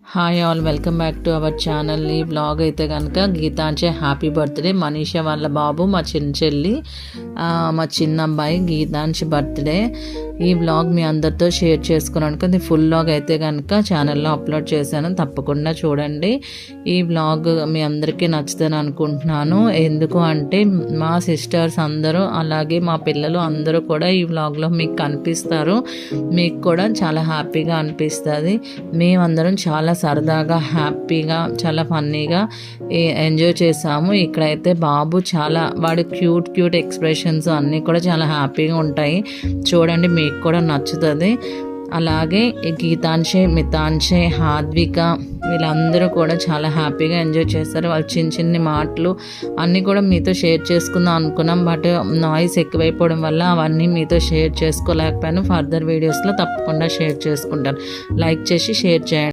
Hi all, welcome back to our channel. ఈ blog అయితే కనుక గీతాంచే హ్యాపీ బర్త్డే. మనీషా వాళ్ళ బాబు, మా చిన్న చెల్లి, మా చిన్న అబ్బాయి గీతాంశ బర్త్డే. ఈ బ్లాగ్ మీ అందరితో షేర్ చేసుకున్నాను. ఇది ఫుల్ బ్లాగ్ అయితే కనుక ఛానల్లో అప్లోడ్ చేశాను, తప్పకుండా చూడండి. ఈ బ్లాగ్ మీ అందరికీ నచ్చుదని అనుకుంటున్నాను. ఎందుకు అంటే మా సిస్టర్స్ అందరూ అలాగే మా పిల్లలు అందరూ కూడా ఈ బ్లాగ్లో మీకు కనిపిస్తారు. మీకు కూడా చాలా హ్యాపీగా అనిపిస్తుంది. మేమందరం చాలా సరదాగా, హ్యాపీగా, చాలా ఫన్నీగా ఎంజాయ్ చేసాము. ఇక్కడైతే బాబు చాలా వాడి క్యూట్ ఎక్స్ప్రెషన్స్ అన్నీ కూడా చాలా హ్యాపీగా ఉంటాయి. చూడండి, మీకు కూడా నచ్చుతుంది. అలాగే గీతాంశే, మితాంశే, హాద్విక వీళ్ళందరూ కూడా చాలా హ్యాపీగా ఎంజాయ్ చేస్తారు. వాళ్ళు చిన్ని మాటలు అన్నీ కూడా మీతో షేర్ చేసుకుందాం అనుకున్నాం, బట్ నాయిస్ ఎక్కువైపోవడం వల్ల అవన్నీ మీతో షేర్ చేసుకోలేకపోయాను. ఫర్దర్ వీడియోస్లో తప్పకుండా షేర్ చేసుకుంటాను. లైక్ చేసి షేర్ చేయండి.